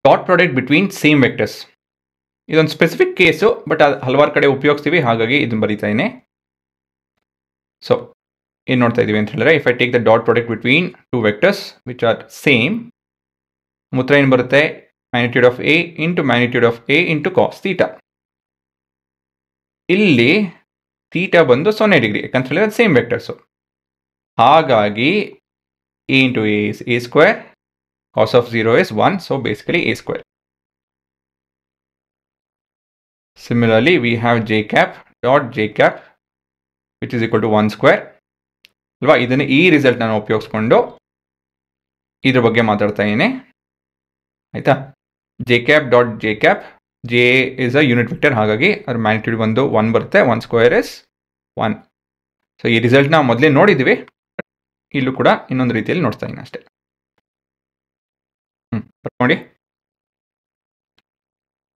Dot product between same vectors. ಇದೊಂದು specific case, but ಅದು ಹಲವಾರು ಕಡೆ ಉಪಯೋಗಿಸ್ತೀವಿ, ಹಾಗಾಗಿ ಇದನ್ನು ಬರೀತಾ ಇದ್ದೀನಿ. ಸೊ ಏನು ನೋಡ್ತಾ ಇದ್ದೀವಿ ಅಂತ ಹೇಳಿದ್ರೆ, if I take the dot product between two vectors which are same, ಉತ್ತರ ಏನು ಬರುತ್ತೆ? Magnitude of a into magnitude of a into cos theta. ಇಲ್ಲಿ ಥೀಟಾ ಬಂದು 0 ಡಿಗ್ರಿ, ಯಾಕಂತ ಹೇಳಿದ್ರೆ ಅದು ಸೇಮ್ ವೆಕ್ಟರ್ಸು. ಹಾಗಾಗಿ a into a is a square, cos of 0 is 1, so basically a square. Similarly, we have j cap dot j cap which is equal to 1 square. ಅಲ್ವಾ? ಇದನ್ನು ಈ result ನಾನು ಉಪಯೋಗಿಸ್ಕೊಂಡು ಇದ್ರ ಬಗ್ಗೆ ಮಾತಾಡ್ತಾ ಇದ್ದೀನಿ. ಆಯಿತಾ? J cap dot J cap, J is a unit vector, ಹಾಗಾಗಿ ಅದ್ರ ಮ್ಯಾಗ್ನಿಟ್ಯೂಡ್ ಬಂದು 1 ಬರುತ್ತೆ. 1 ಸ್ಕ್ವೇರ್ ಇಸ್ 1. ಸೊ ಈ ರಿಸಲ್ಟ್ನ ಮೊದಲೇ ನೋಡಿದ್ದೀವಿ, ಇಲ್ಲೂ ಕೂಡ ಇನ್ನೊಂದು ರೀತಿಯಲ್ಲಿ ನೋಡ್ತಾ ಇದ್ದೀನಿ ಅಷ್ಟೇ. ನೋಡಿ.